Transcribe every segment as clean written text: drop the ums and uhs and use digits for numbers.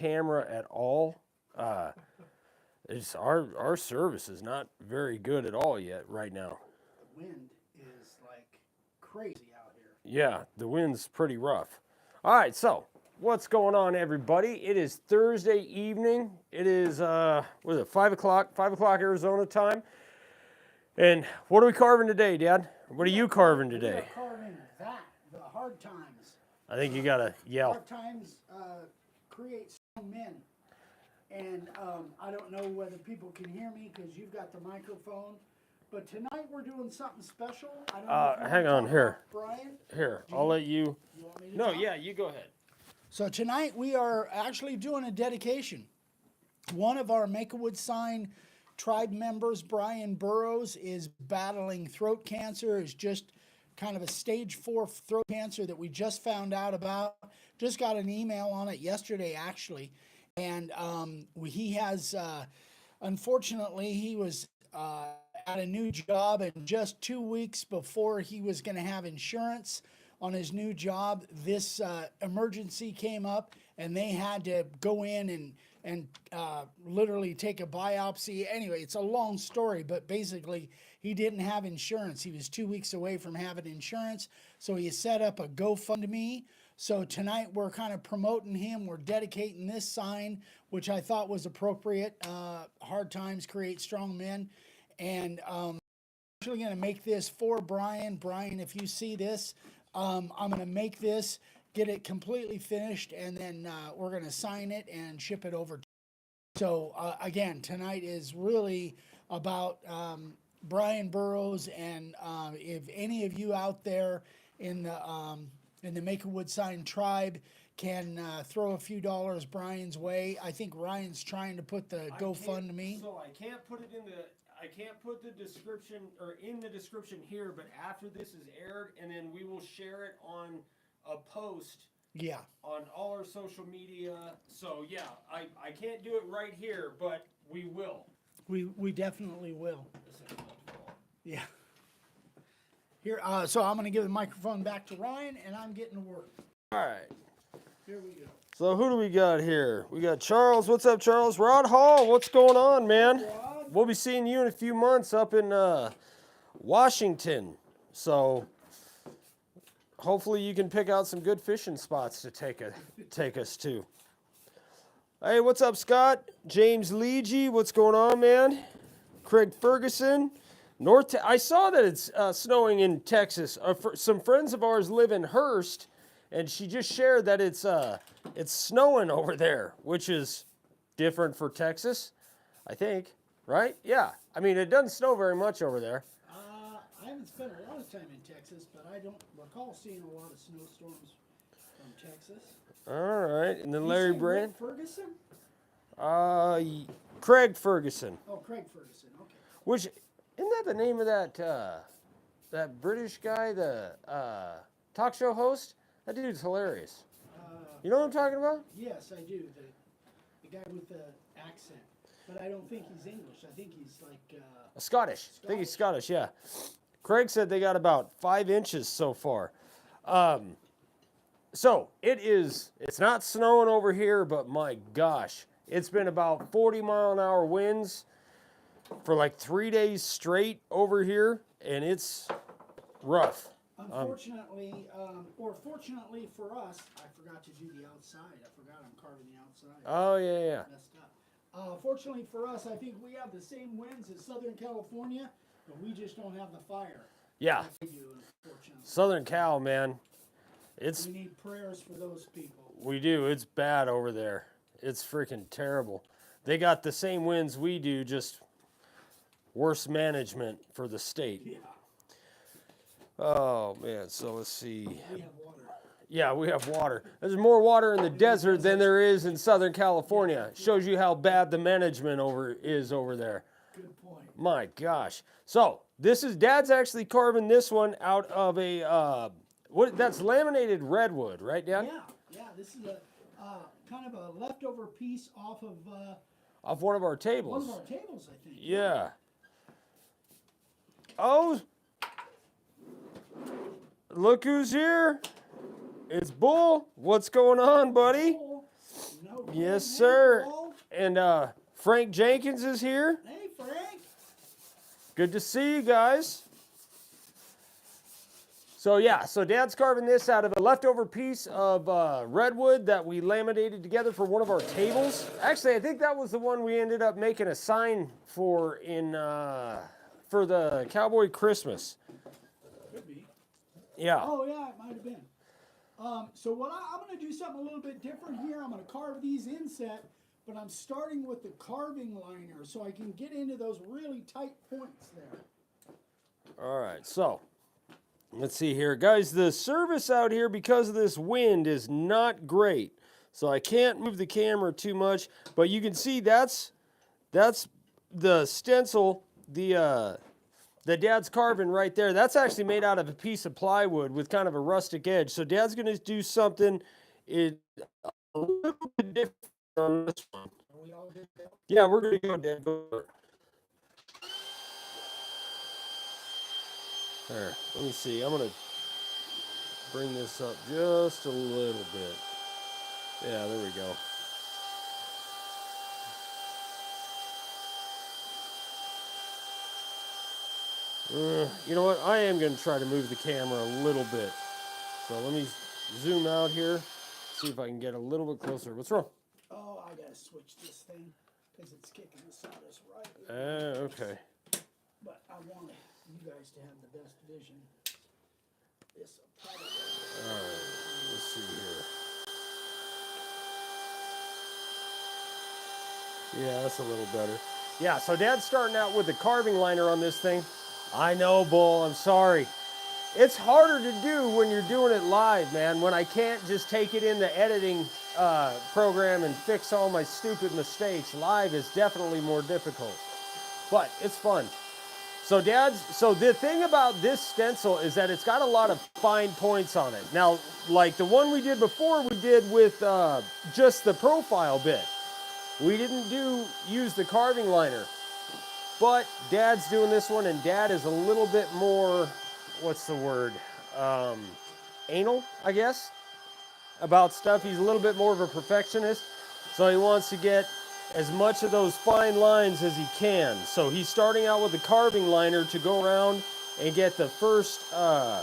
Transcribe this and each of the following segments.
camera at all. It's our service is not very good at all yet right now. The wind is like crazy out here. Yeah, the wind's pretty rough. All right, so what's going on, everybody? It is Thursday evening. It is, what is it, 5 o'clock? 5 o'clock Arizona time. And what are we carving today, Dad? What are you carving today? We are carving that, the hard times. I think you gotta yell. Hard times create strong men. And I don't know whether people can hear me because you've got the microphone. But tonight we're doing something special. I don't know if you Hang on here. Brian? Here, I'll let you. You want me to No, talk? yeah, you go ahead. So tonight we are actually doing a dedication. One of our Make-A-Wood Sign tribe members, Brian Burrows, is battling throat cancer. Is just kind of a stage 4 throat cancer that we just found out about. Just got an email on it yesterday, actually. And he has, unfortunately, he was at a new job, and just 2 weeks before he was going to have insurance on his new job, this emergency came up, and they had to go in and literally take a biopsy. Anyway, it's a long story, but basically he didn't have insurance. He was 2 weeks away from having insurance, so he set up a GoFundMe. So tonight we're kind of promoting him. We're dedicating this sign, which I thought was appropriate. Hard times create strong men. And I'm actually going to make this for Brian. Brian, if you see this, I'm going to make this, get it completely finished, and then we're going to sign it and ship it over. So again, tonight is really about Brian Burrows. And if any of you out there in the Make-A-Wood Sign tribe can throw a few dollars Brian's way. I think Ryan's trying to put the GoFundMe. So I can't put it I can't put the description or in the description here, but after this is aired, and then we will share it on a post. Yeah. On all our social media. So yeah, I can't do it right here, but we will. We definitely will. Yeah. Here, so I'm going to give the microphone back to Ryan, and I'm getting to work. All right. Here we go. So who do we got here? We got Charles. What's up, Charles? Rod Hall, what's going on, man? Rod. We'll be seeing you in a few months up in Washington. So hopefully you can pick out some good fishing spots to take us to. Hey, what's up, Scott? James Leegee, what's going on, man? Craig Ferguson. I saw that it's snowing in Texas. Some friends of ours live in Hurst, and she just shared that it's snowing over there, which is different for Texas, I think, right? Yeah. I mean, it doesn't snow very much over there. I haven't spent a lot of time in Texas, but I don't recall seeing a lot of snowstorms from Texas. All right, and then Larry Brand. Ferguson? Craig Ferguson. Oh, Craig Ferguson. Okay. Which isn't that the name of that British guy, the talk show host? That dude's hilarious. You know what I'm talking about? Yes, I do. The guy with the accent, but I don't think he's English. I think he's like Scottish. I think he's Scottish. Yeah. Craig said they got about 5 inches so far. So it's not snowing over here, but my gosh, it's been about 40-mile-an-hour winds for like 3 days straight over here, and it's rough. Unfortunately, or fortunately for us, I forgot to do the outside. I forgot I'm carving the outside. Oh, yeah. Messed up. Fortunately for us, I think we have the same winds as Southern California, but we just don't have the fire. Yeah. Like they do, unfortunately. Southern Cal, man. We need prayers for those people. We do. It's bad over there. It's freaking terrible. They got the same winds we do, just worse management for the state. Yeah. Oh, man. So let's see. We have water. Yeah, we have water. There's more water in the desert than there is in Southern California. Shows you how bad the management is over there. Good point. My gosh. So Dad's actually carving this one out of a, that's laminated redwood, right, Dad? Yeah. This is a kind of a leftover piece off of one of our tables. One of our tables, I think. Yeah. Oh, look who's here. It's Bull. What's going on, buddy? Bull. No kidding. Yes, Hey, sir. Paul. And Frank Jenkins is here. Hey, Frank. Good to see you guys. So yeah, so Dad's carving this out of a leftover piece of redwood that we laminated together for one of our tables. Actually, I think that was the one we ended up making a sign for in for the Cowboy Christmas. Could be. Yeah. Oh, yeah, it might have been. So I'm going to do something a little bit different here. I'm going to carve these inset, but I'm starting with the carving liner so I can get into those really tight points there. All right, so let's see here. Guys, the service out here because of this wind is not great. So I can't move the camera too much, but you can see that's the stencil, the Dad's carving right there. That's actually made out of a piece of plywood with kind of a rustic edge. So Dad's going to do something a little bit different on this one. Are we all good there? Yeah, we're going to go, Dad. Go for it. There, let me see. I'm going to bring this up just a little bit. Yeah, there we go. You know what? I am going to try to move the camera a little bit. So let me zoom out here, see if I can get a little bit closer. What's wrong? Oh, I got to switch this thing because it's kicking the sawdust right. Okay. But I want you guys to have the best vision. This will probably. All right. Let's see here. Yeah, that's a little better. Yeah, so Dad's starting out with the carving liner on this thing. I know, Bull. I'm sorry. It's harder to do when you're doing it live, man, when I can't just take it in the editing program and fix all my stupid mistakes. Live is definitely more difficult, but it's fun. So the thing about this stencil is that it's got a lot of fine points on it. Now, like the one we did before, we did with just the profile bit. We didn't use the carving liner, but Dad's doing this one, and Dad is a little bit more, what's the word, anal, I guess, about stuff. He's a little bit more of a perfectionist, so he wants to get as much of those fine lines as he can. So he's starting out with the carving liner to go around and get the first, the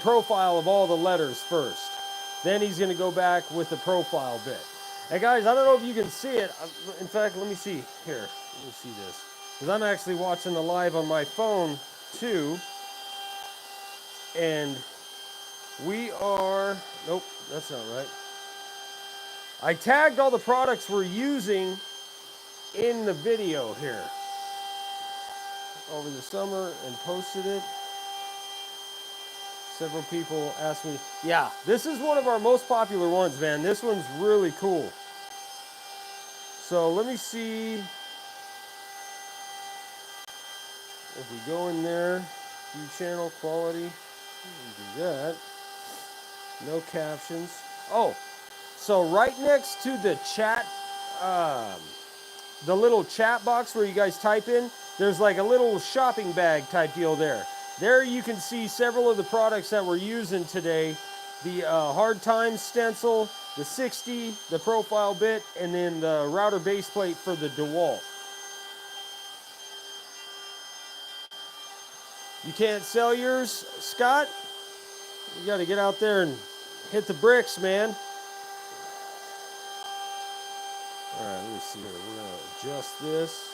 profile of all the letters first. Then he's going to go back with the profile bit. And guys, I don't know if you can see it. In fact, let me see here. Let me see this. Because I'm actually watching the live on my phone too. And we are, nope, that's not right. I tagged all the products we're using in the video here over the summer and posted it. Several people asked me, yeah, this is one of our most popular ones, man. This one's really cool. So let me see if we go in there, view channel quality, do that. No captions. Oh, so right next to the chat, the little chat box where you guys type in, there's like a little shopping bag type deal there. There you can see several of the products that we're using today. The Hard Time stencil, the 60, the profile bit, and then the router base plate for the DeWalt. You can't sell yours, Scott? You got to get out there and hit the bricks, man. All right, let me see here. We're going to adjust this.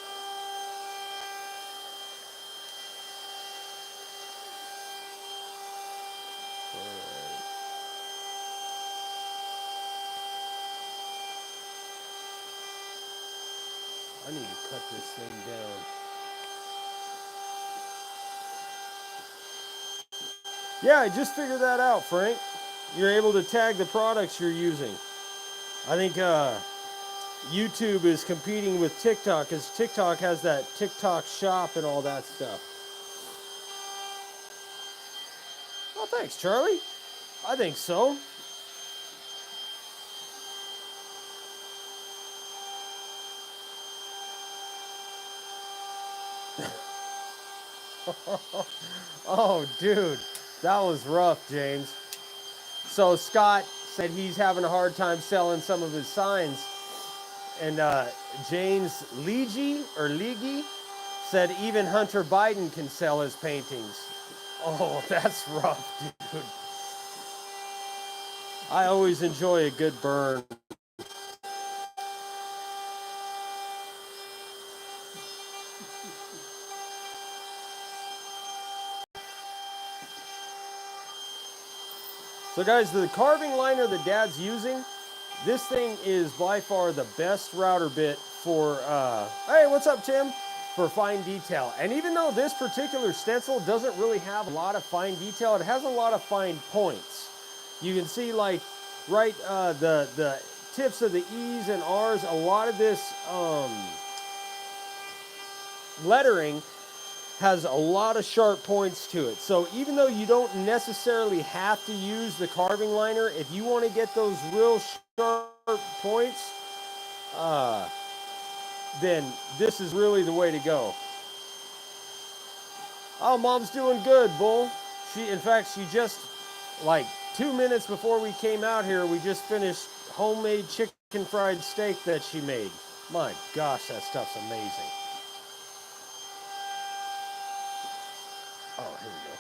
I need to cut this thing down. Yeah, I just figured that out, Frank. You're able to tag the products you're using. I think YouTube is competing with TikTok because TikTok has that TikTok shop and all that stuff. Oh, thanks, Charlie. I think so. Oh, dude, that was rough, James. So Scott said he's having a hard time selling some of his signs. And James Leagy said even Hunter Biden can sell his paintings. Oh, that's rough, dude. I always enjoy a good burn. So guys, the carving liner that Dad's using, this thing is by far the best router bit for, hey, what's up, Tim? For fine detail. And even though this particular stencil doesn't really have a lot of fine detail, it has a lot of fine points. You can see like right the tips of the E's and R's, a lot of this lettering has a lot of sharp points to it. So even though you don't necessarily have to use the carving liner, if you want to get those real sharp points, then this is really the way to go. Oh, Mom's doing good, Bull. In fact, she just, like 2 minutes before we came out here, we just finished homemade chicken fried steak that she made. My gosh, that stuff's amazing. Oh, here we go.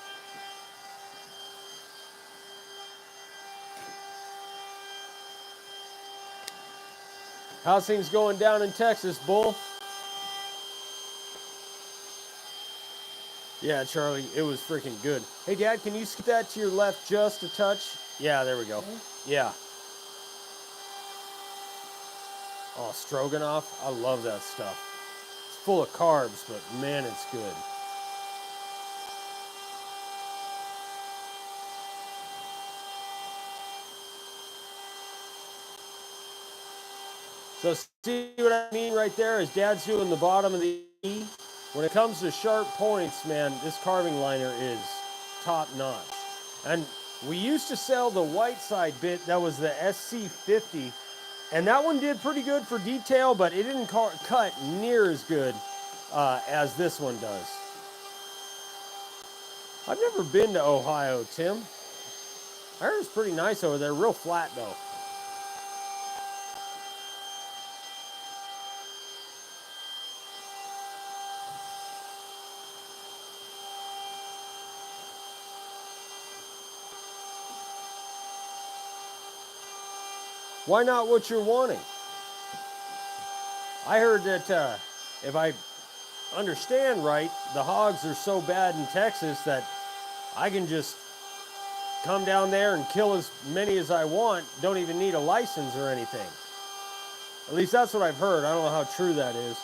How's things going down in Texas, Bull? Yeah, Charlie, it was freaking good. Hey, Dad, can you scoot that to your left just a touch? Yeah, there we go. Yeah. Oh, stroganoff. I love that stuff. It's full of carbs, but man, it's good. So see what I mean right there is Dad's doing the bottom of the E. When it comes to sharp points, man, this carving liner is top notch. And we used to sell the white side bit that was the SC50, and that one did pretty good for detail, but it didn't cut near as good as this one does. I've never been to Ohio, Tim. I heard it's pretty nice over there, real flat though. Why not what you're wanting? I heard that if I understand right, the hogs are so bad in Texas that I can just come down there and kill as many as I want, don't even need a license or anything. At least that's what I've heard. I don't know how true that is.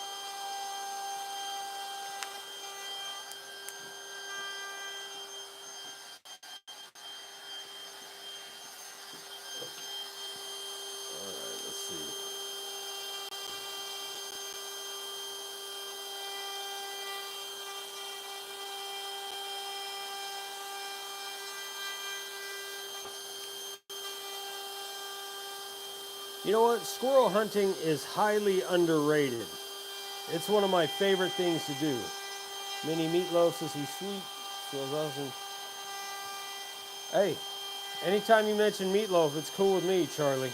All right, let's see. You know what? Squirrel hunting is highly underrated. It's one of my favorite things to do. Mini Meatloaf says he's sweet. Feels awesome. Hey, anytime you mention Meatloaf, it's cool with me, Charlie.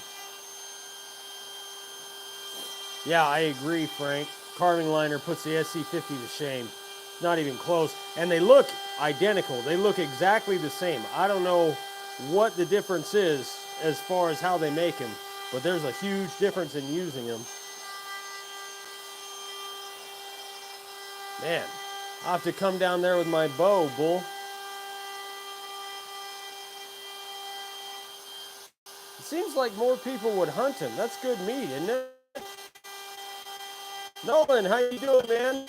Yeah, I agree, Frank. Carving liner puts the SC50 to shame. Not even close. And they look identical. They look exactly the same. I don't know what the difference is as far as how they make them, but there's a huge difference in using them. Man, I'll have to come down there with my bow, Bull. It seems like more people would hunt him. That's good meat, isn't it? Nolan, how you doing, man?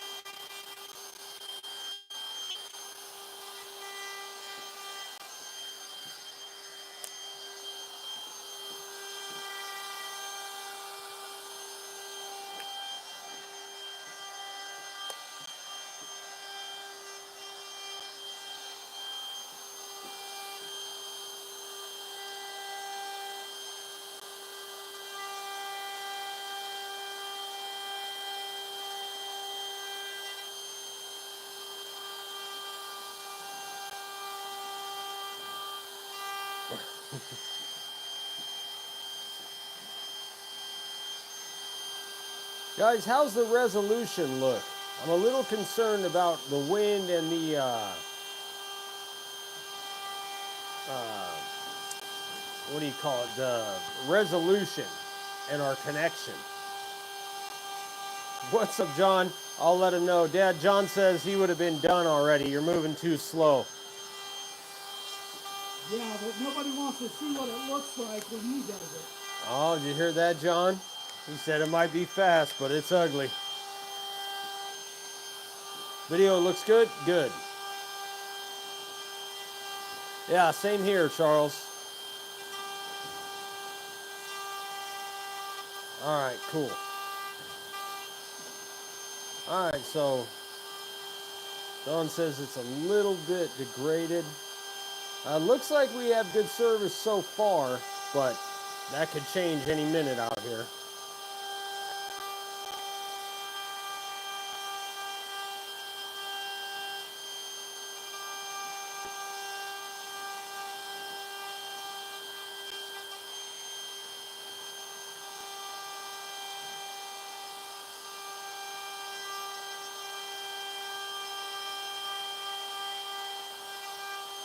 Guys, how's the resolution look? I'm a little concerned about the wind and the what do you call it? The resolution and our connection. What's up, John? I'll let him know. Dad, John says he would have been done already. You're moving too slow. Yeah, but nobody wants to see what it looks like when he does it. Oh, did you hear that, John? He said it might be fast, but it's ugly. Video looks good? Good. Yeah, same here, Charles. All right, cool. All right, so Don says it's a little bit degraded. Looks like we have good service so far, but that could change any minute out here.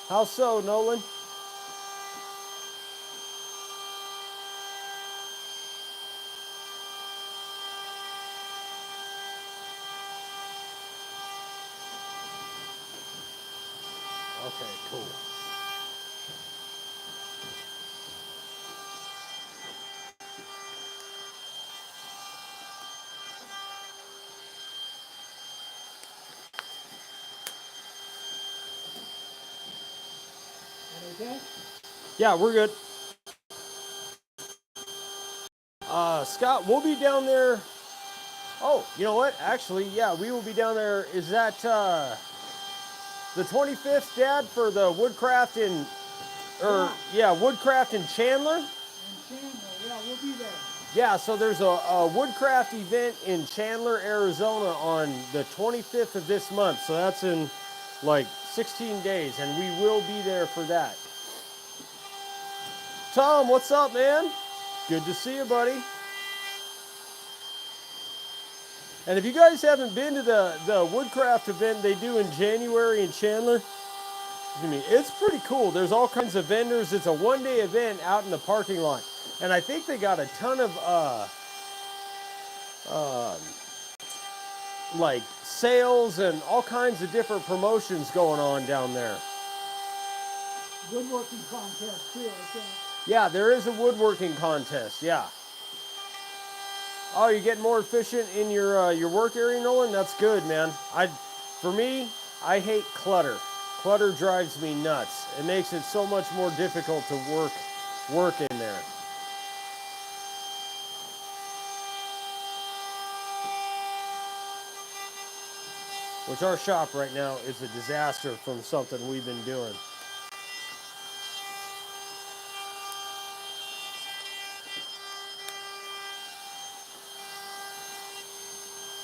How so, Nolan? Okay, cool. Okay? Yeah, we're good. Scott, we'll be down there. Oh, you know what? Actually, yeah, we will be down there. Is that the 25th, Dad, for the Woodcraft in, yeah, Woodcraft in Chandler? In Chandler, yeah, we'll be there. Yeah, so there's a Woodcraft event in Chandler, Arizona on the 25th of this month. So that's in like 16 days, and we will be there for that. Tom, what's up, man? Good to see you, buddy. And if you guys haven't been to the Woodcraft event they do in January in Chandler, it's pretty cool. There's all kinds of vendors. It's a one-day event out in the parking lot. And I think they got a ton of like sales and all kinds of different promotions going on down there. Woodworking contest too, I think. Yeah, there is a woodworking contest, yeah. Oh, you're getting more efficient in your work area, Nolan? That's good, man. For me, I hate clutter. Clutter drives me nuts. It makes it so much more difficult to work in there. Which our shop right now is a disaster from something we've been doing.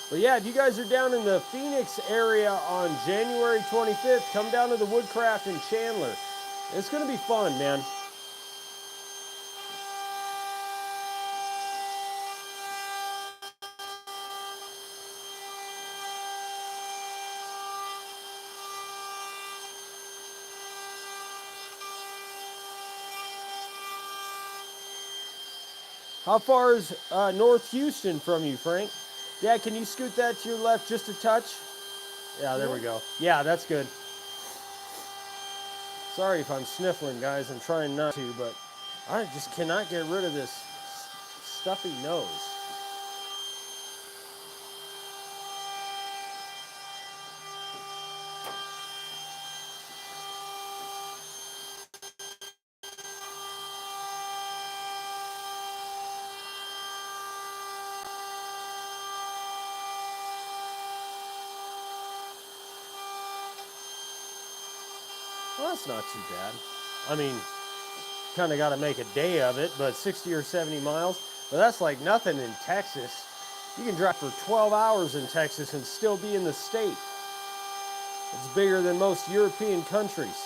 But yeah, if you guys are down in the Phoenix area on January 25th, come down to the Woodcraft in Chandler. It's going to be fun, man. How far is North Houston from you, Frank? Dad, can you scoot that to your left just a touch? Yeah, there we go. Yeah, that's good. Sorry if I'm sniffling, guys. I'm trying not to, but I just cannot get rid of this stuffy nose. Well, that's not too bad. I mean, kind of got to make a day of it, but 60 or 70 miles. But that's like nothing in Texas. You can drive for 12 hours in Texas and still be in the state. It's bigger than most European countries.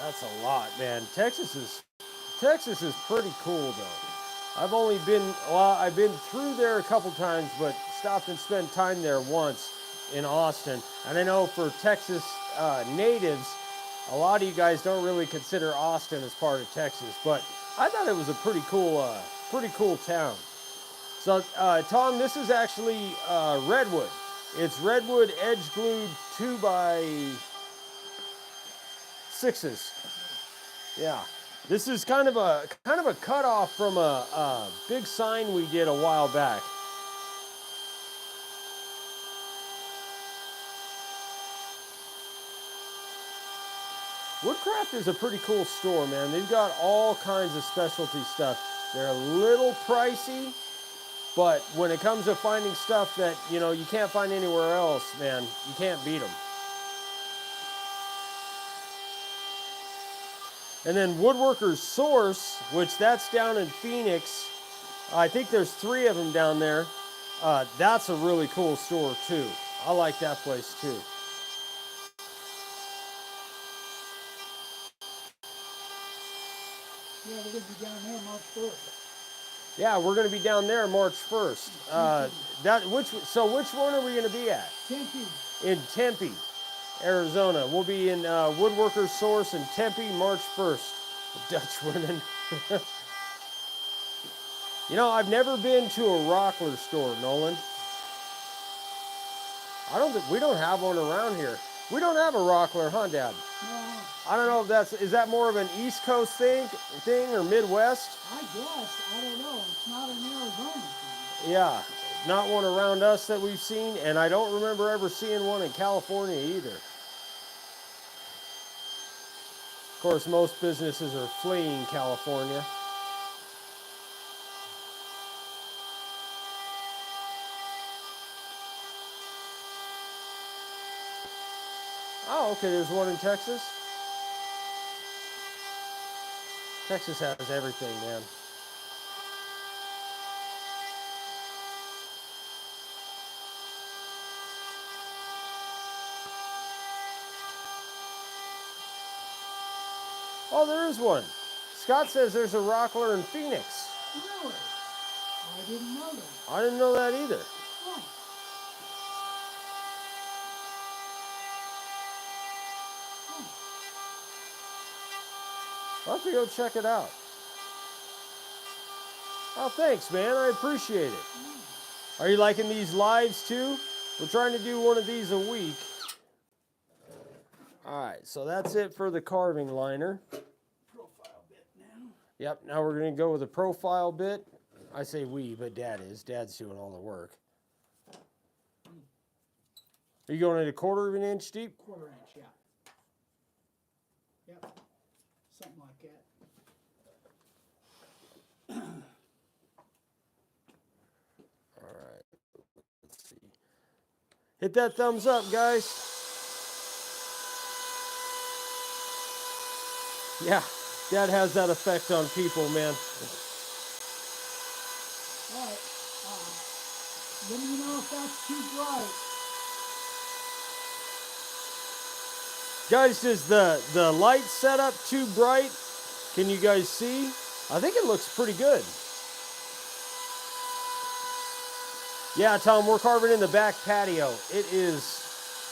That's a lot, man. Texas is pretty cool though. I've only been, well, I've been through there a couple times, but stopped and spent time there once in Austin. And I know for Texas natives, a lot of you guys don't really consider Austin as part of Texas, but I thought it was a pretty cool town. So, Tom, this is actually Redwood. It's Redwood edge glued 2x6s. Yeah. This is kind of a cutoff from a big sign we did a while back. Woodcraft is a pretty cool store, man. They've got all kinds of specialty stuff. They're a little pricey, but when it comes to finding stuff that, you know, you can't find anywhere else, man, you can't beat them. And then Woodworker's Source, which that's down in Phoenix. I think there's 3 of them down there. That's a really cool store too. I like that place too. Yeah, we're going to be down there March 1st. Yeah, we're going to be down there March 1st. So which one are we going to be at? Tempe. In Tempe, Arizona. We'll be in Woodworker's Source in Tempe March 1st. Dutch women. You know, I've never been to a Rockler store, Nolan. We don't have one around here. We don't have a Rockler, huh, Dad? No, I don't know if is that more of an East Coast thing or Midwest? I guess. I don't know. It's not an Arizona thing. Yeah, not one around us that we've seen, and I don't remember ever seeing one in California either. Of course, most businesses are fleeing California. Oh, okay, there's one in Texas. Texas has everything, man. Oh, there is one. Scott says there's a Rockler in Phoenix. Really? I didn't know that. I didn't know that either. Oh. I'll have to go check it out. Oh, thanks, man. I appreciate it. Are you liking these lives too? We're trying to do one of these a week. All right, so that's it for the carving liner. Profile bit now. Yep, now we're going to go with a profile bit. I say we, but Dad is. Dad's doing all the work. Are you going at 1/4 of an inch deep? 1/4 inch, yeah. Yep. Something like that. All right, let's see. Hit that thumbs up, guys. Yeah, Dad has that effect on people, man. All right. Let me know if that's too bright. Guys, is the light setup too bright? Can you guys see? I think it looks pretty good. Yeah, Tom, we're carving in the back patio. It is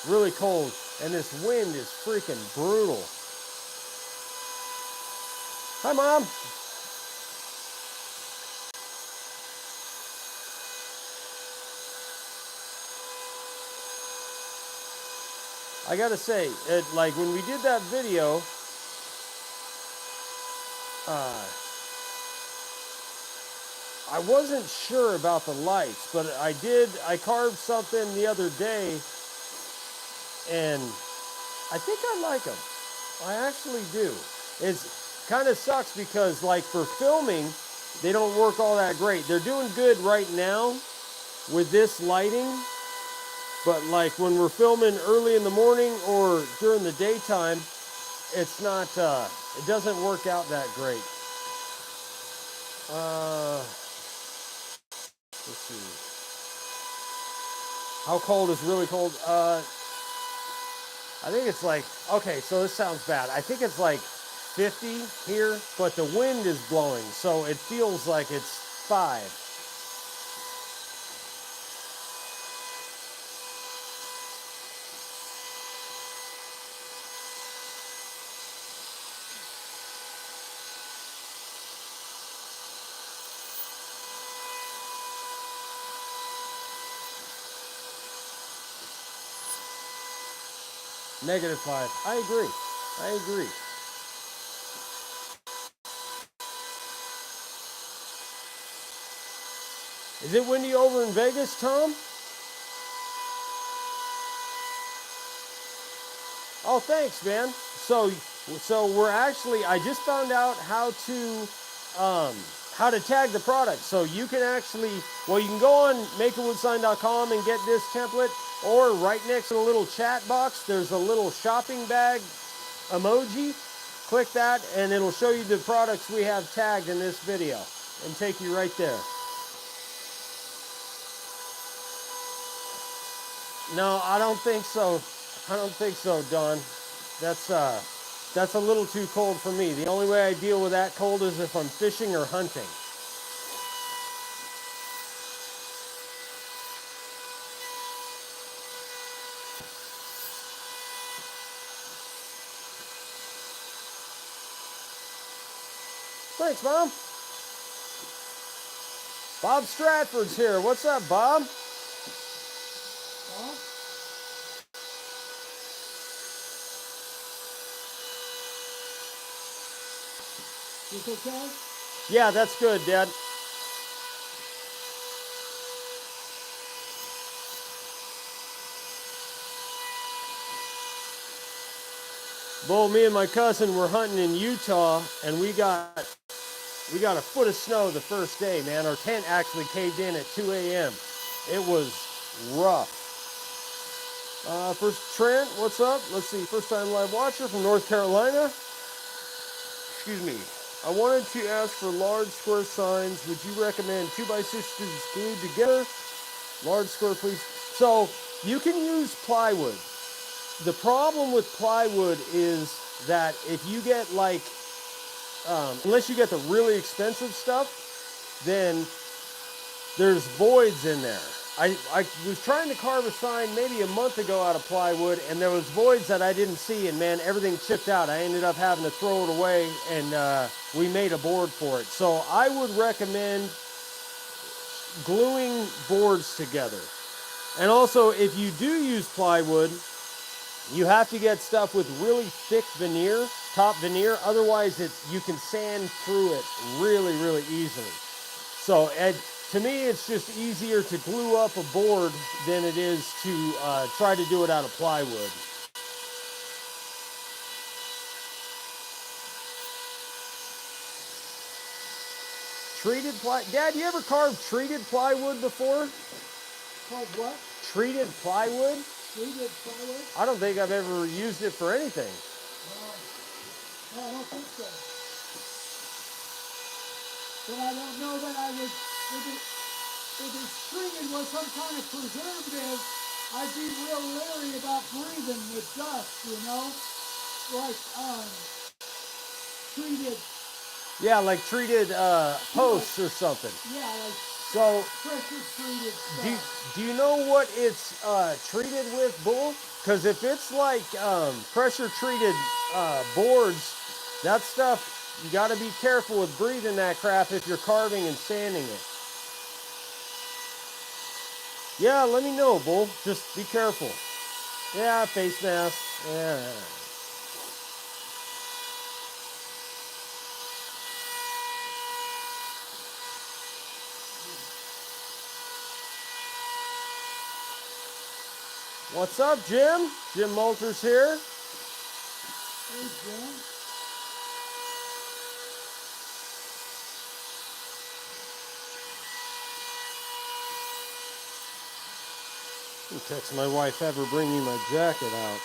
really cold, and this wind is freaking brutal. Hi, Mom. I gotta say, like when we did that video, I wasn't sure about the lights, but I carved something the other day, and I think I like them. I actually do. It's kind of sucks because like for filming, they don't work all that great. They're doing good right now with this lighting. But like when we're filming early in the morning or during the daytime, it's not, it doesn't work out that great. Let's see. How cold is really cold? I think it's like, okay, so this sounds bad. I think it's like 50 here, but the wind is blowing, so it feels like it's 5. -5. I agree. I agree. Is it windy over in Vegas, Tom? Oh, thanks, man. So we're actually, I just found out how to tag the product. So you can actually, well, you can go on makeawoodsign.com and get this template, or right next to the little chat box, there's a little shopping bag emoji. Click that and it'll show you the products we have tagged in this video and take you right there. No, I don't think so. I don't think so, Don. That's a little too cold for me. The only way I deal with that cold is if I'm fishing or hunting. Thanks, Mom. Bob Stratford's here. What's up, Bob? Is it okay? Yeah, that's good, Dad. Bull, me and my cousin were hunting in Utah, and we got a foot of snow the first day, man. Our tent actually caved in at 2 a.m. It was rough. First, Trent, what's up? Let's see, first time live watcher from North Carolina. Excuse me. I wanted to ask for large square signs. Would you recommend 2x6s glued together? Large square, please. So you can use plywood. The problem with plywood is that if you get like, unless you get the really expensive stuff, then there's voids in there. I was trying to carve a sign maybe a month ago out of plywood, and there was voids that I didn't see, and man, everything chipped out. I ended up having to throw it away, and we made a board for it. So I would recommend gluing boards together. And also, if you do use plywood, you have to get stuff with really thick veneer, top veneer. Otherwise, you can sand through it really, really easily. So to me, it's just easier to glue up a board than it is to try to do it out of plywood. Treated plywood. Dad, you ever carved treated plywood before? Called what? Treated plywood? Treated plywood? I don't think I've ever used it for anything. No, I don't think so. But I don't know that I would, if it's treated with some kind of preservative, I'd be real leery about breathing with dust, you know? Like, treated. Yeah, like treated posts or something. Yeah, like so pressure treated stuff. Do you know what it's treated with, Bull? Because if it's like pressure treated boards, that stuff, you got to be careful with breathing that crap if you're carving and sanding it. Yeah, let me know, Bull. Just be careful. Yeah, face mask. Yeah. What's up, Jim? Jim Moulter's here. Hey, Jim. I'll text my wife, have her bring me my jacket out.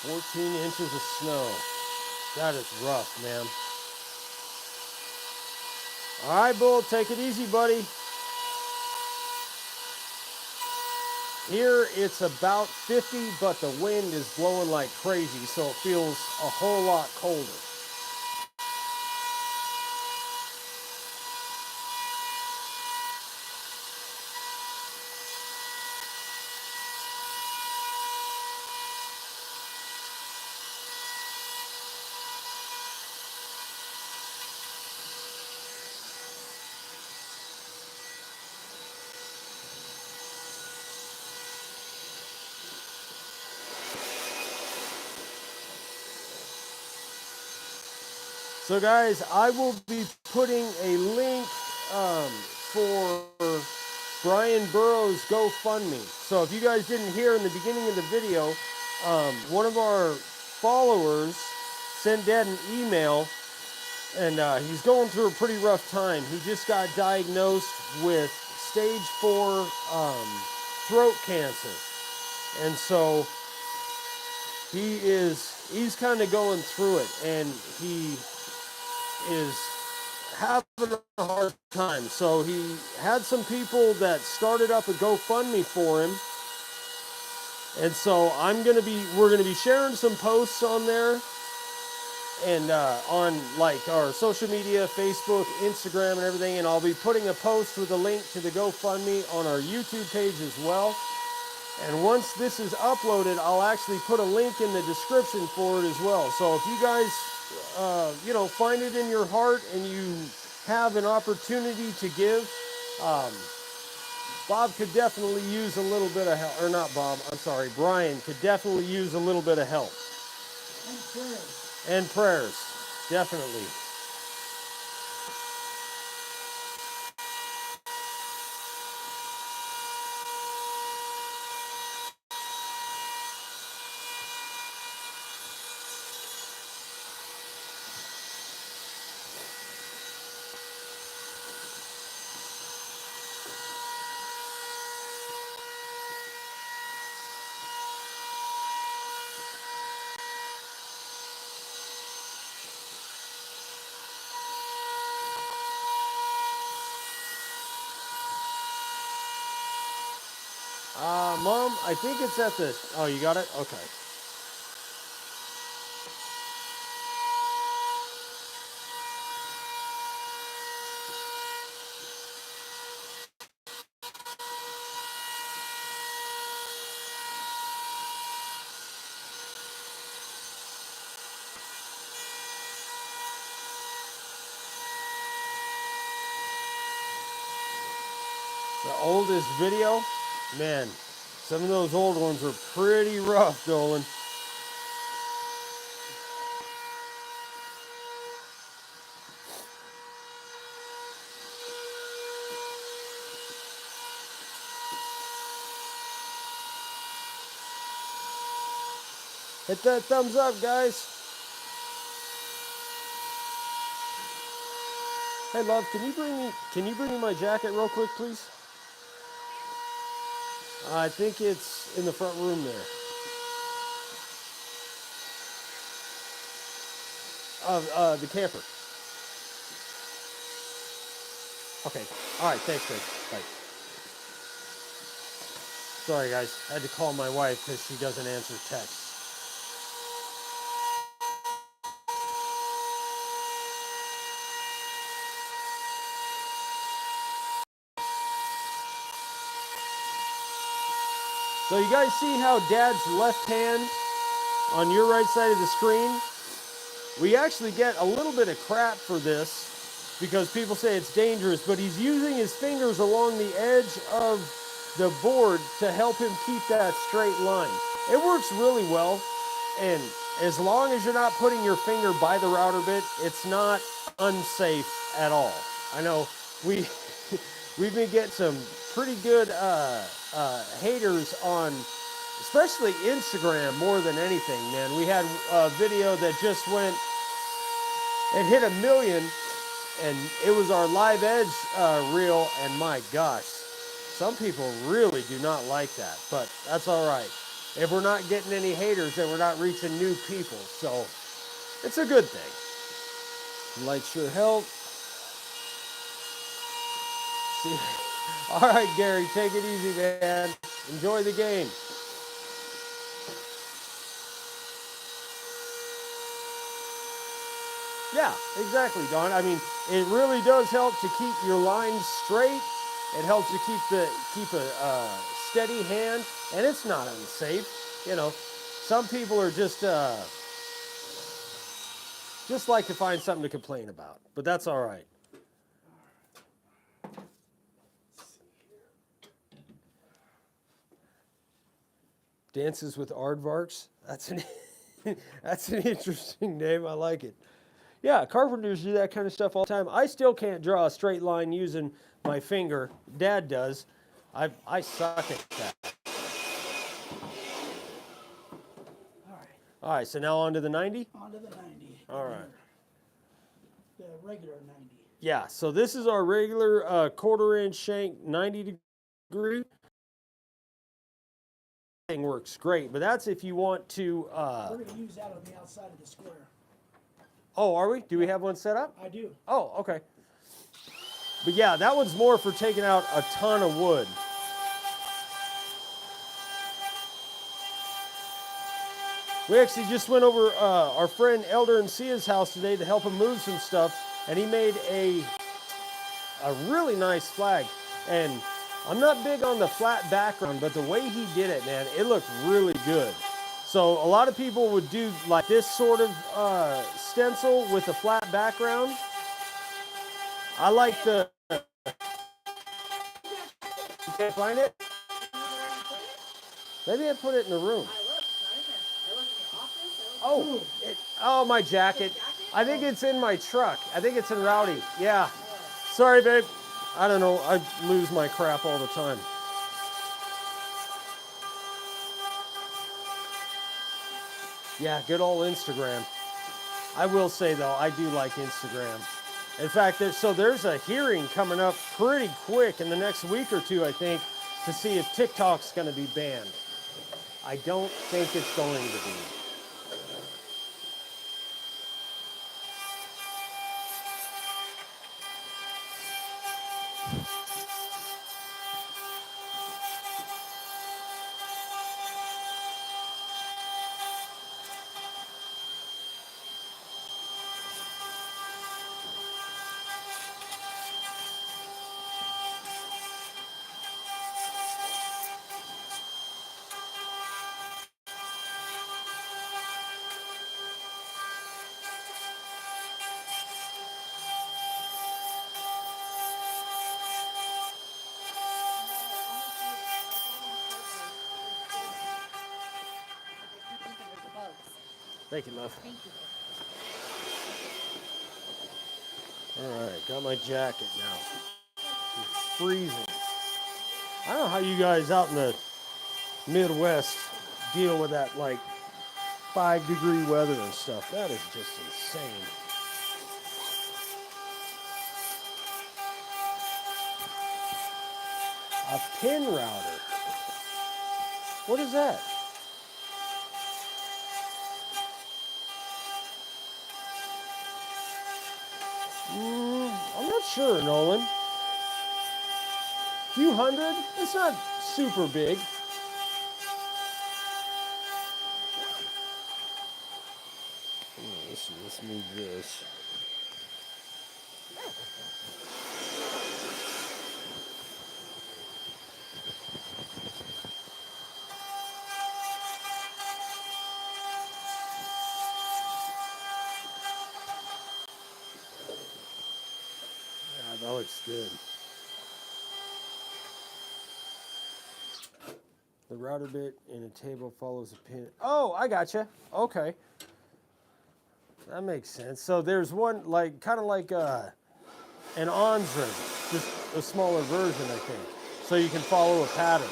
14 inches of snow. That is rough, man. All right, Bull, take it easy, buddy. Here it's about 50, but the wind is blowing like crazy, so it feels a whole lot colder. So guys, I will be putting a link for Brian Burrows' GoFundMe. So if you guys didn't hear in the beginning of the video, one of our followers sent Dad an email, and he's going through a pretty rough time. He just got diagnosed with stage 4 throat cancer. And so he's kind of going through it, and he is having a hard time. So he had some people that started up a GoFundMe for him, and so we're gonna be sharing some posts on there, and on like our social media, Facebook, Instagram, and everything. And I'll be putting a post with a link to the GoFundMe on our YouTube page as well. And once this is uploaded, I'll actually put a link in the description for it as well. So if you guys find it in your heart and you have an opportunity to give, Bob could definitely use a little bit of help. Or not Bob, I'm sorry, Brian could definitely use a little bit of help. And prayers. And prayers, definitely. Mom, I think it's at the... Oh, you got it? Okay. The oldest video? Man, some of those old ones were pretty rough, Dolan. Hit that thumbs up, guys. Hey, love, can you bring me my jacket real quick, please? I think it's in the front room there. The camper. Okay. All right. Thanks, babe. Bye. Sorry, guys. I had to call my wife because she doesn't answer texts. So you guys see how Dad's left hand on your right side of the screen? We actually get a little bit of crap for this because people say it's dangerous, but he's using his fingers along the edge of the board to help him keep that straight line. It works really well, and as long as you're not putting your finger by the router bit, it's not unsafe at all. I know we've been getting some pretty good haters on, especially Instagram more than anything, man. We had a video that just went and hit 1 million, and it was our live edge reel, and my gosh, some people really do not like that, but that's all right. if we're not getting any haters, then we're not reaching new people. So it's a good thing. Light sure help. See? All right, Gary, take it easy, man. Enjoy the game. Yeah, exactly, Don. I mean, it really does help to keep your lines straight. It helps to keep a steady hand, and it's not unsafe. You know, some people are just like to find something to complain about, but that's all right. Dances with Aardvarks. That's an that's an interesting name. I like it. Yeah, carpenters do that kind of stuff all the time. I still can't draw a straight line using my finger. Dad does. I suck at that. All right, so now on to the 90? On to the 90. All right. The regular 90. Yeah, so this is our regular 1/4 inch shank 90 degree. Thing works great, but that's if you want to. We're going to use that on the outside of the square. Oh, are we? Do we have one set up? I do. Oh, okay. But yeah, that one's more for taking out a ton of wood. We actually just went over our friend Elder and Sia's house today to help him move some stuff, and he made a really nice flag. And I'm not big on the flat background, but the way he did it, man, it looked really good. So a lot of people would do like this sort of stencil with a flat background. I like the. You can't find it? Maybe I put it in the room. Oh, my jacket. I think it's in my truck. I think it's in Rowdy. Yeah. Sorry, babe. I don't know. I lose my crap all the time. Yeah, good old Instagram. I will say, though, I do like Instagram. In fact, there's a hearing coming up pretty quick in the next week or two, I think, to see if TikTok's going to be banned. I don't think it's going to be. Thank you, love. Thank you. All right, got my jacket now. It's freezing. I don't know how you guys out in the Midwest deal with that, like 5-degree weather and stuff. That is just insane. A pin router. What is that? I'm not sure, Nolan. Few hundred? It's not super big. Let's move this. Yeah, that looks good. The router bit in a table follows a pin. Oh, I gotcha. Okay. That makes sense. So there's one like kind of like an ons ring, just a smaller version, I think. So you can follow a pattern.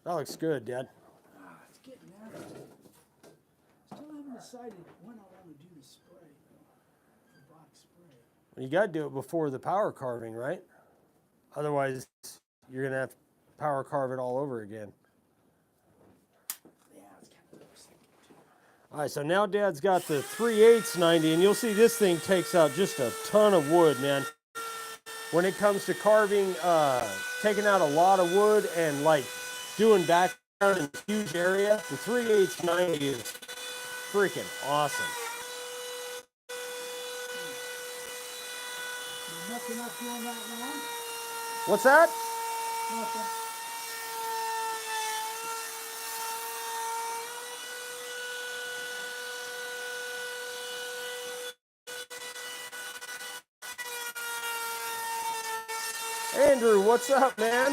That looks good, Dad. It's getting there. Still haven't decided when I want to do the spray, the box spray. You got to do it before the power carving, right? Otherwise, you're gonna have power carve it all over again. Yeah, it's kind of interesting. All right, so now Dad's got the 3/8 90, and you'll see this thing takes out just a ton of wood, man. When it comes to carving, taking out a lot of wood and like doing background in a huge area, the 3/8 90 is freaking awesome. You're nothing up doing that now? What's that? Nothing. Andrew, what's up, man?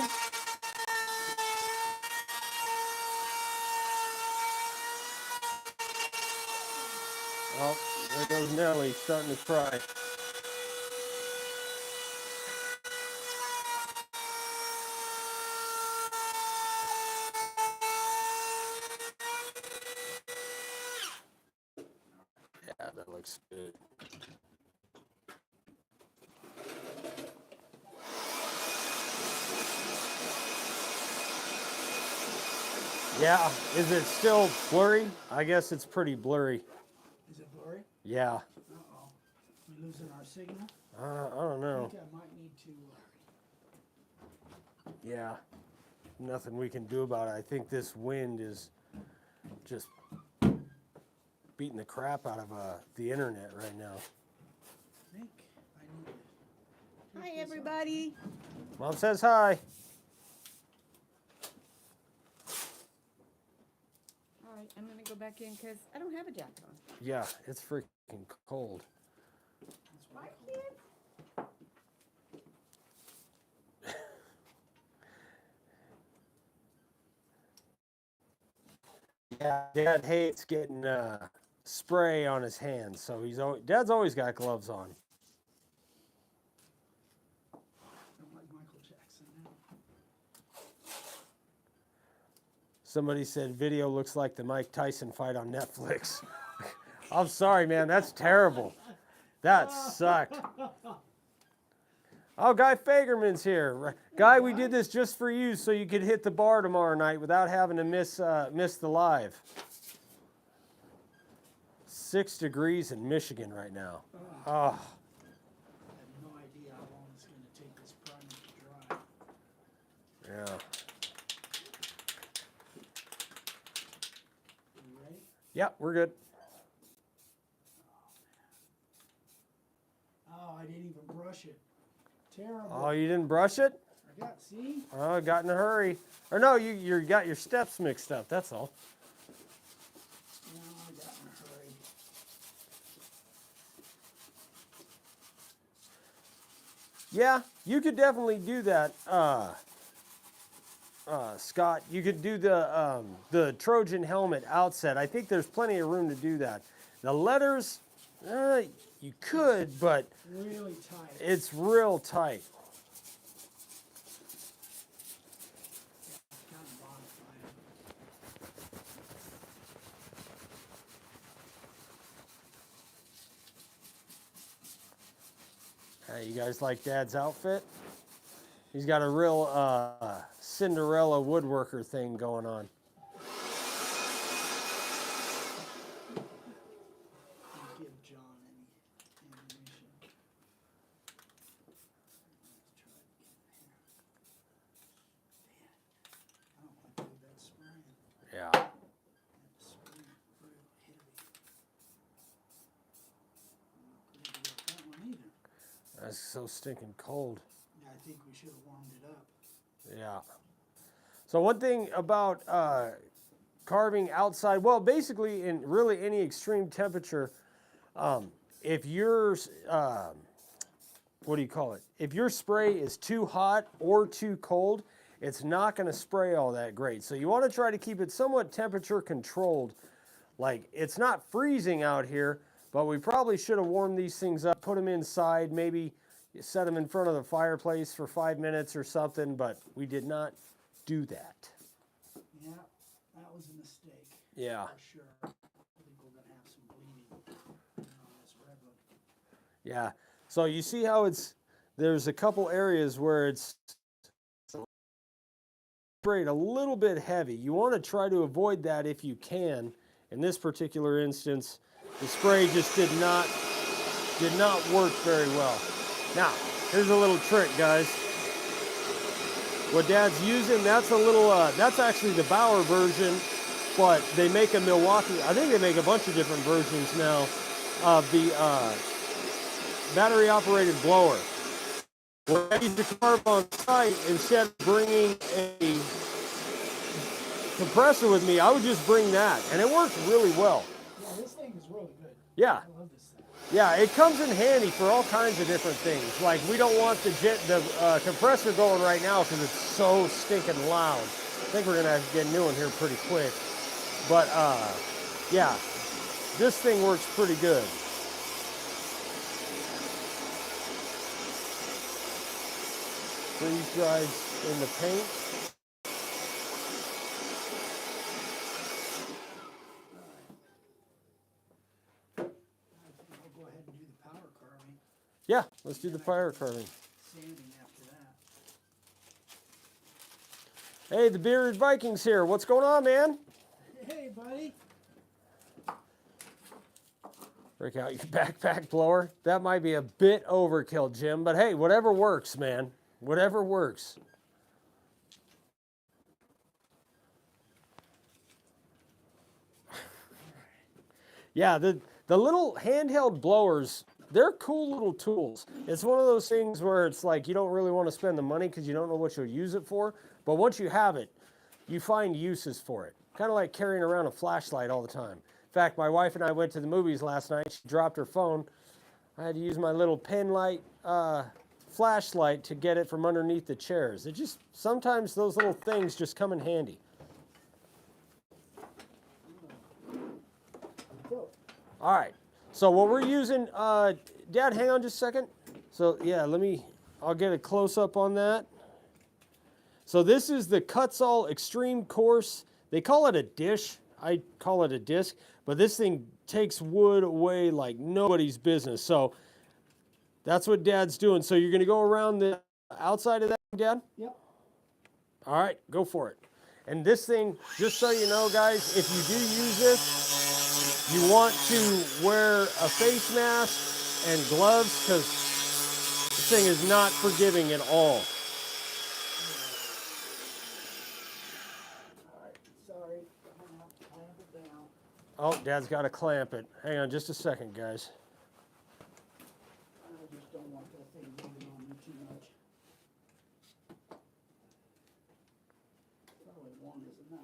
Oh, there goes Nellie starting to cry. Yeah, that looks good. Yeah, is it still blurry? I guess it's pretty blurry. Is it blurry? Yeah, Uh-oh. We losing our signal? I don't I know. think I might need to... Yeah, nothing we can do about it. I think this wind is just beating the crap out of the internet right now. I think I need to... Hi, everybody. Mom says hi. All right, I'm gonna go back in because I don't have a jacket on. Yeah, it's freaking cold. Bye, kid. Yeah, Dad hates getting spray on his hands, so Dad's always got gloves on. Don't like Michael Jackson now. Somebody said video looks like the Mike Tyson fight on Netflix. I'm sorry, man, that's terrible. That sucked. Oh, Guy Fagerman's here. Guy, we did this just for you so you could hit the bar tomorrow night without having to miss the live. 6 degrees in Michigan right now. Oh. I have no idea how long it's going to take this primer to dry. Yeah. You ready? Yep, we're good. Oh, I didn't even brush it. Terrible. Oh, you didn't brush it? I got, see? Oh, I got in a hurry. Or no, you got your steps mixed up, that's all. No, I got in a hurry. Yeah, you could definitely do that, Scott. You could do the Trojan helmet outset. I think there's plenty of room to do that. The letters, you could, but Really tight. it's real tight. Kind of modifying. Hey, you guys like Dad's outfit? He's got a real Cinderella woodworker thing going on. Don't give John any ammunition. Let's try it again here. I don't want to do that spraying. Yeah. That spraying real heavy. I'm not gonna do that one either. That's so stinking cold. Yeah, I think we should have warmed it up. Yeah. So one thing about carving outside, well, basically in really any extreme temperature, if your what do you call it? If your spray is too hot or too cold, it's not going to spray all that great. So you want to try to keep it somewhat temperature controlled. Like it's not freezing out here, but we probably should have warmed these things up, put them inside, maybe set them in front of the fireplace for 5 minutes or something, but we did not do that. Yeah, that was a mistake. Yeah. For sure. I think we're gonna have some bleeding on this redwood. Yeah. So you see how there's a couple areas where it's sprayed a little bit heavy. You want to try to avoid that if you can. In this particular instance, the spray just did not work very well. Now, here's a little trick, guys. What Dad's using, that's a little, that's actually the Bauer version, but they make a Milwaukee, I think they make a bunch of different versions now of the battery operated blower. When I use the carb on site, instead of bringing a compressor with me, I would just bring that, and it works really well. Yeah, this thing is really good. Yeah. I love this thing. Yeah, it comes in handy for all kinds of different things. Like, we don't want the compressor going right now because it's so stinking loud. I think we're gonna have to get a new one here pretty quick. But yeah, this thing works pretty good. Freeze dries in the paint. I'll go ahead and do the power carving. Yeah, let's do the fire carving. Sanding after that. Hey, the Bearded Vikings here. What's going on, man? Hey, buddy. Break out your backpack blower. That might be a bit overkill, Jim, but hey, whatever works, man. Whatever works. Yeah, the little handheld blowers, they're cool little tools. It's one of those things where it's like you don't really want to spend the money because you don't know what you'll use it for, but once you have it, you find uses for it. Kind of like carrying around a flashlight all the time. In fact, my wife and I went to the movies last night. She dropped her phone. I had to use my little pen light flashlight to get it from underneath the chairs. It just, sometimes those little things just come in handy. All right, so what we're using, Dad, hang on just a second. So yeah, I'll get a close up on that. So this is the Kutzall Extreme Coarse. They call it a dish. I call it a disc, but this thing takes wood away like nobody's business. So that's what Dad's doing. So you're gonna go around the outside of that, Dad? Yep. All right, go for it. And this thing, just so you know, guys, if you do use this, you want to wear a face mask and gloves because this thing is not forgiving at all. Sorry. Clamp it down. Oh, Dad's got to clamp it. Hang on just a second, guys. I just don't want that thing moving on me too much. Probably one is enough.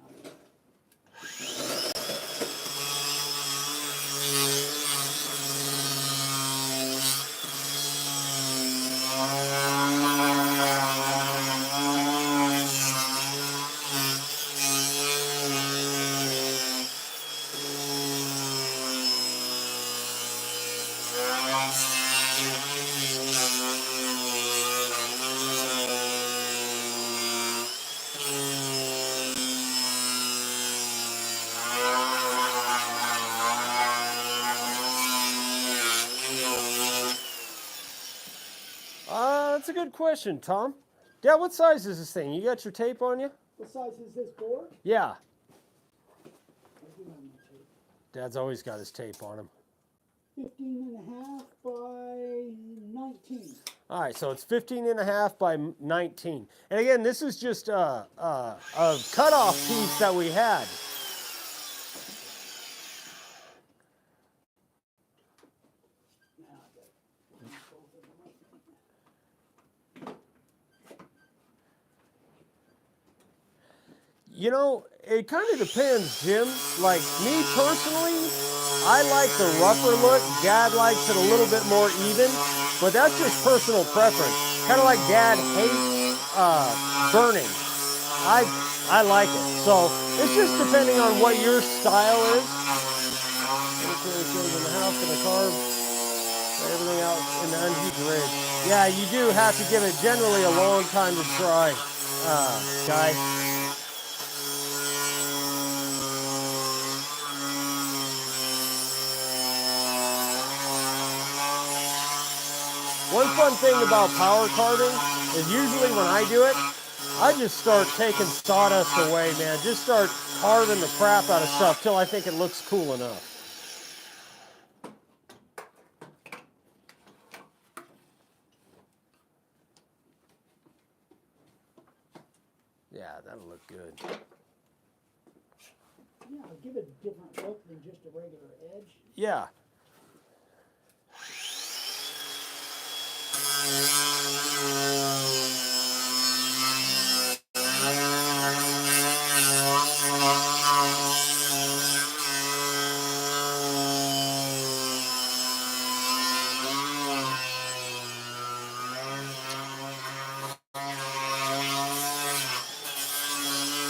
That's a good question, Tom. Dad, what size is this thing? You got your tape on you? What size is this board? Yeah. I do have my tape. Dad's always got his tape on him. 15.5 by 19. All right, so it's 15.5 by 19. And again, this is just a cutoff piece that we had. You know, it kind of depends, Jim. Like me personally, I like the rougher look. Dad likes it a little bit more even, but that's just personal preference. Kind of like Dad hates burning. I like it. So it's just depending on what your style is. In the house in the car, everything out in the unheated ridge. Yeah, you do have to give it generally a long time to dry, guy. One fun thing about power carving is usually when I do it, I just start taking sawdust away, man. Just start carving the crap out of stuff till I think it looks cool enough. Yeah, that'll look good. Yeah, it'll give it a different look than just a regular edge. Yeah.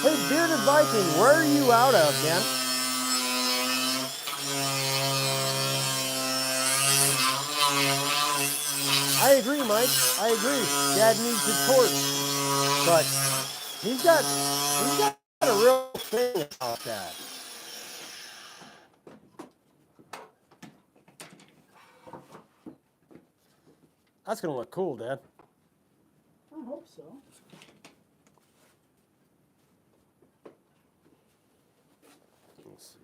Hey, Bearded Viking, where are you out of, man? I agree, Mike. I agree. Dad needs a torch, but he's got a real thing about that. That's gonna look cool, Dad. I hope so. Let's see.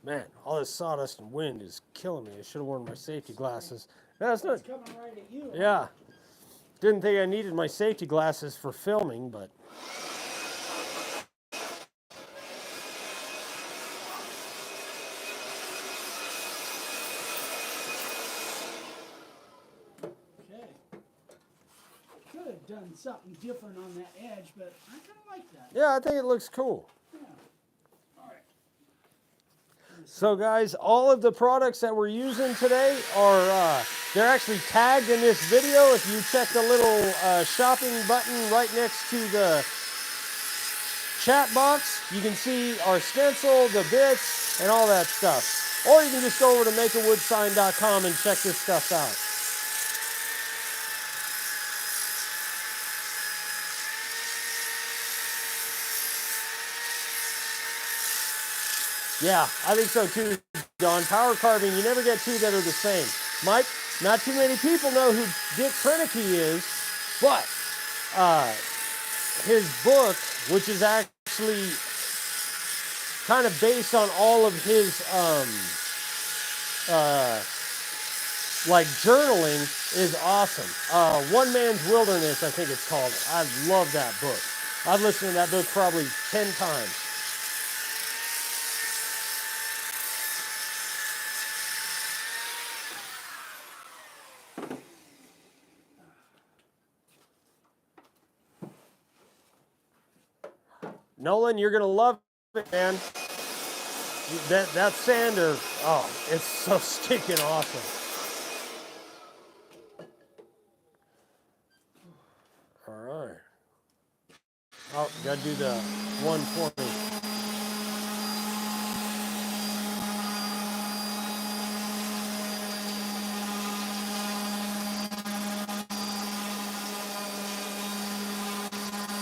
Man, all this sawdust and wind is killing me. I should have worn my safety glasses. That's not. It's coming right at you. Yeah. Didn't think I needed my safety glasses for filming, but. Okay. Could have done something different on that edge, but I kind of like that. Yeah, I think it looks cool. Yeah. All right. So guys, all of the products that we're using today are, they're actually tagged in this video. If you check the little shopping button right next to the chat box, you can see our stencil, the bits, and all that stuff. Or you can just go over to makeawoodsign.com and check this stuff out. Yeah, I think so too, John. Power carving, you never get two that are the same. Mike, not too many people know who Dick Prenicky is, but his book, which is actually kind of based on all of his like journaling, is awesome. One Man's Wilderness, I think it's called. I love that book. I've listened to that book probably 10 times. Nolan, you're gonna love it, man. That sander, oh, it's so stinking awesome. All right. Oh, gotta do the 120.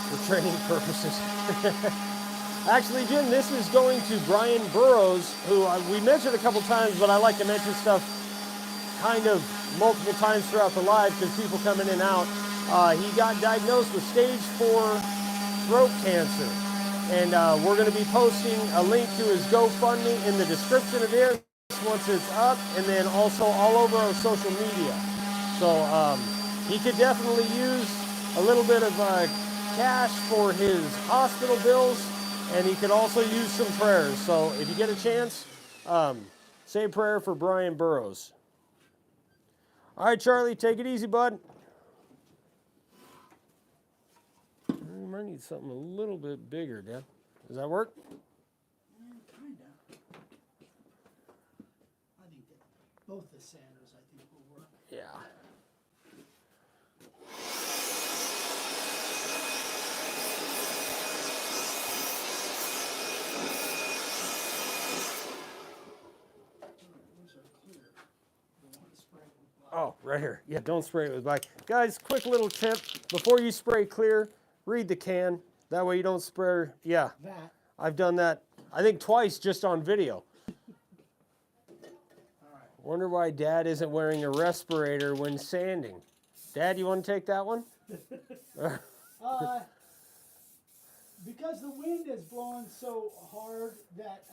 For training purposes. Actually, Jim, this is going to Brian Burrows, who we mentioned a couple times, but I like to mention stuff kind of multiple times throughout the live because people come in and out. He got diagnosed with stage 4 throat cancer. And we're going to be posting a link to his GoFundMe in the description of this once it's up, and then also all over our social media. So he could definitely use a little bit of cash for his hospital bills, and he could also use some prayers. So if you get a chance, say a prayer for Brian Burrows. All right, Charlie, take it easy, bud. You might need something a little bit bigger, Dan. Does that work? Kinda. I think that both the sanders, I think, will work. Yeah. Those are clear. The one spray with black. Oh, right here. Yeah, don't spray it with black. Guys, quick little tip. Before you spray clear, read the can. That way you don't spray. Yeah, That. I've done that, I think, twice just on video. All right. Wonder why Dad isn't wearing a respirator when sanding. Dad, you want to take that one? Because the wind is blowing so hard that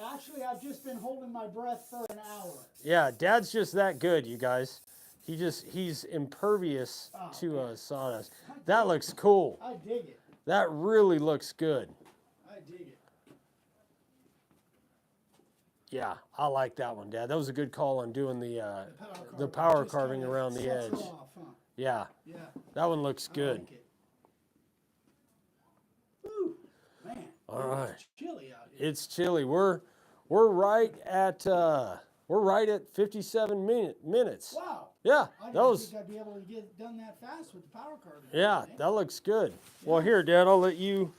actually I've just been holding my breath for an hour. Yeah, Dad's just that good, you guys. He's impervious to sawdust. That looks cool. I dig it. That really looks good. I dig it. Yeah, I like that one, Dad. That was a good call on doing the Power power just carving kinda around the sets it edge. off, huh? Yeah, Yeah. that one looks I good. like it. Woo, man. All right. It's chilly out here. It's chilly. We're right at 57 minutes. Wow. Yeah, I that didn't was. think I'd be able to get done that fast with the power carving. Yeah, that looks good. Well, here, Dad, I'll let you.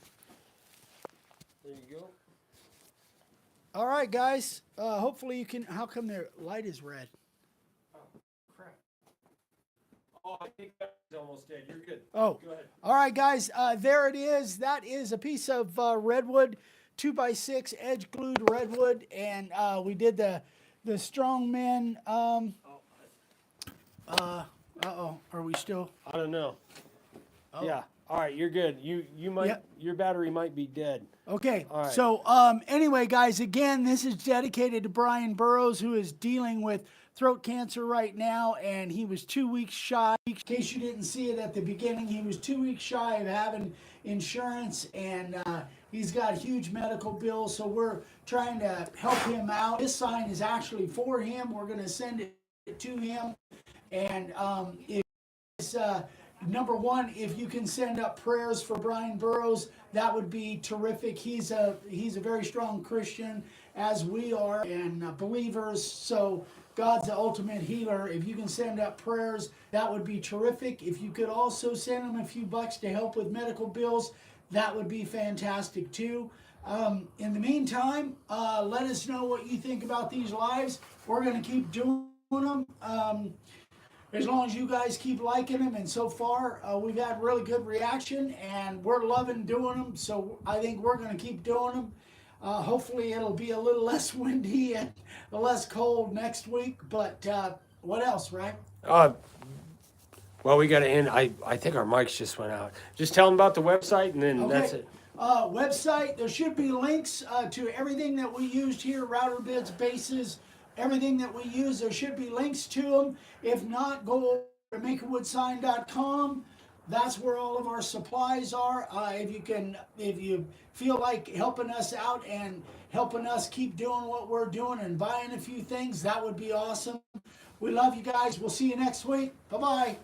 There you go. All right, guys. Hopefully you can. How come their light is red? Crap. Oh, I think that's almost dead. You're good. Oh, Go ahead. all right, guys. There it is. That is a piece of redwood, 2x6 edge glued redwood, and we did the strongman. Uh-oh. Are we still? I don't know. Oh. Yeah. All right, you're good. You might Yep. your battery might be dead. Okay. All right. So anyway, guys, again, this is dedicated to Brian Burrows, who is dealing with throat cancer right now, and he was 2 weeks shy. In case you didn't see it at the beginning, he was 2 weeks shy of having insurance, and he's got huge medical bills, so we're trying to help him out. This sign is actually for him. We're going to send it to him, and if it's number one, if you can send up prayers for Brian Burrows, that would be terrific. He's a very strong Christian, as we are, and believers. So God's the ultimate healer. If you can send up prayers, that would be terrific. If you could also send him a few bucks to help with medical bills, that would be fantastic too. In the meantime, let us know what you think about these lives. We're going to keep doing them. As long as you guys keep liking them, and so far we've had really good reaction, and we're loving doing them, so I think we're going to keep doing them. Hopefully it'll be a little less windy and less cold next week, but what else, right? Well, we got to end. I think our mics just went out. Just tell them about the website, and then that's it. Website, there should be links to everything that we used here, router bits, bases, everything that we use. There should be links to them. If not, go over to makeawoodsign.com. That's where all of our supplies are. If you feel like helping us out and helping us keep doing what we're doing and buying a few things, that would be awesome. We love you guys. We'll see you next week. Bye-bye.